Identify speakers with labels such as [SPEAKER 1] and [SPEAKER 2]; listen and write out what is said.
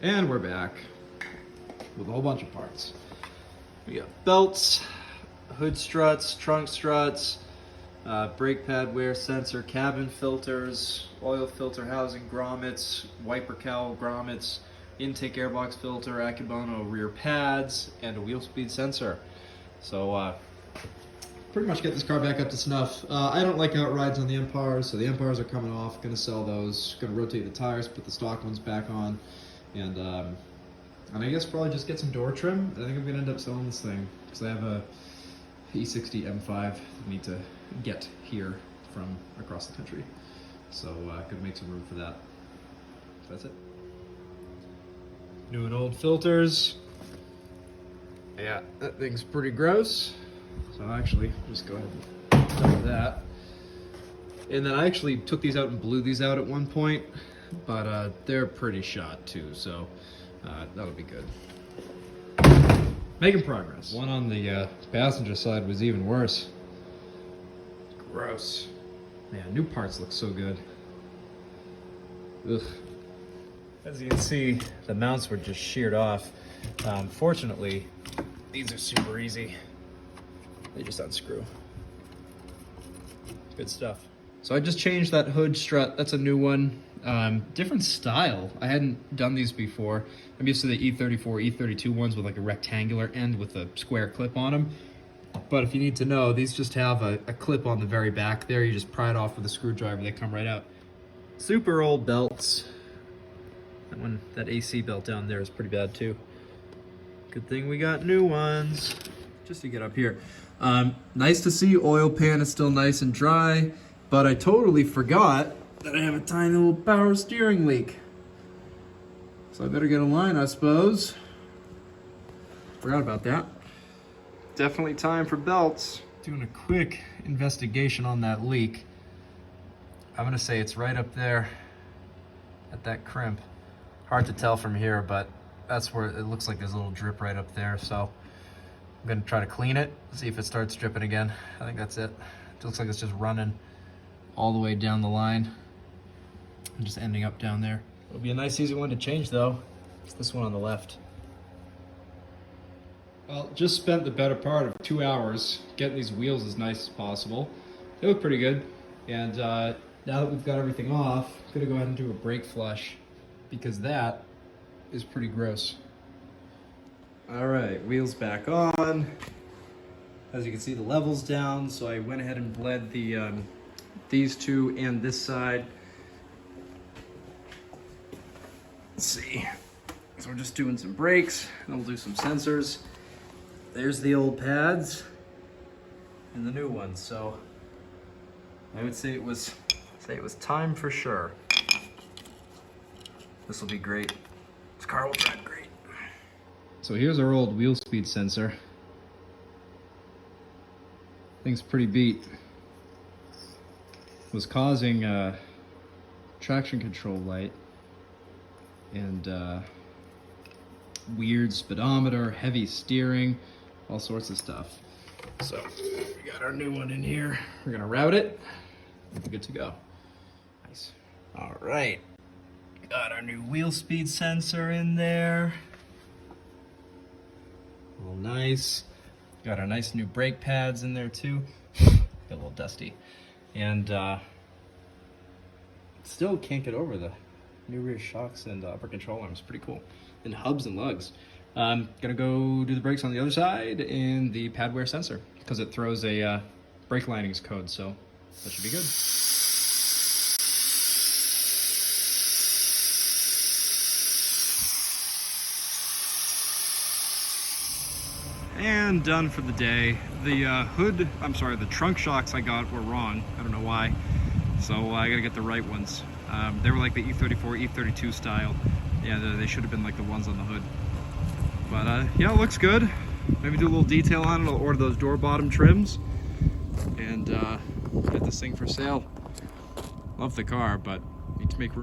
[SPEAKER 1] And we're back with a whole bunch of parts. We got belts, hood struts, trunk struts, brake pad wear sensor, cabin filters, oil filter housing grommets, wiper cowl grommets, intake airbox filter, Akebono rear pads, and a wheel speed sensor. So pretty much get this car back up to snuff. I don't like outrides on the Empires, so the Empires are coming off. Gonna sell those. Gonna rotate the tires, put the stock ones back on, and I guess probably just get some door trim. I think I'm gonna end up selling this thing because I have a E60 M5 I need to get here from across the country. So could make some room for that. So that's it. New and old filters. Yeah, that thing's pretty gross. So actually, just go ahead and dump that. And then I actually took these out and blew these out at one point, but they're pretty shot too, so that'll be good. Making progress. One on the passenger side was even worse. Gross. Man, new parts look so good. Ugh. As you can see, the mounts were just sheared off. Fortunately, these are super easy. They just unscrew. Good stuff. So I just changed that hood strut. That's a new one. Different style. I hadn't done these before. I'm used to the E34, E32 ones with like a rectangular end with a square clip on them. But if you need to know, these just have a clip on the very back there. You just pry it off with a screwdriver. They come right out. Super old belts. That AC belt down there is pretty bad too. Good thing we got new ones. Just to get up here. Nice to see oil pan is still nice and dry, but I totally forgot that I have a tiny little power steering leak. So I better get a line, I suppose. Forgot about that. Definitely time for belts. Doing a quick investigation on that leak. I'm gonna say it's right up there at that crimp. Hard to tell from here, but that's where it looks like there's a little drip right up there. So I'm gonna try to clean it, see if it starts dripping again. I think that's it. It looks like it's just running all the way down the line and just ending up down there. It'll be a nice easy one to change though. It's this one on the left. Well, just spent the better part of 2 hours getting these wheels as nice as possible. They look pretty good. And now that we've got everything off, I'm gonna go ahead and do a brake flush because that is pretty gross. All right, wheels back on. As you can see, the level's down, so I went ahead and bled the these two and this side. Let's see. So we're just doing some brakes, and we'll do some sensors. There's the old pads and the new ones. So I would say it was time for sure. This will be great. This car will drive great. So here's our old wheel speed sensor. Thing's pretty beat. Was causing traction control light and weird speedometer, heavy steering, all sorts of stuff. So we got our new one in here. We're gonna route it. We'll be good to go. Nice. All right. Got our new wheel speed sensor in there. All nice. Got our nice new brake pads in there too. Got a little dusty. And still can't get over the new rear shocks and upper control arms. Pretty cool. And hubs and lugs. Gonna go do the brakes on the other side and the pad wear sensor because it throws a brake linings code, so that should be good. And done for the day. The trunk shocks I got were wrong. I don't know why. So I gotta get the right ones. They were like the E34, E32 style. Yeah, they should have been like the ones on the hood. But yeah, it looks good. Maybe do a little detail on it. I'll order those door bottom trims and get this thing for sale. Love the car, but need to make room.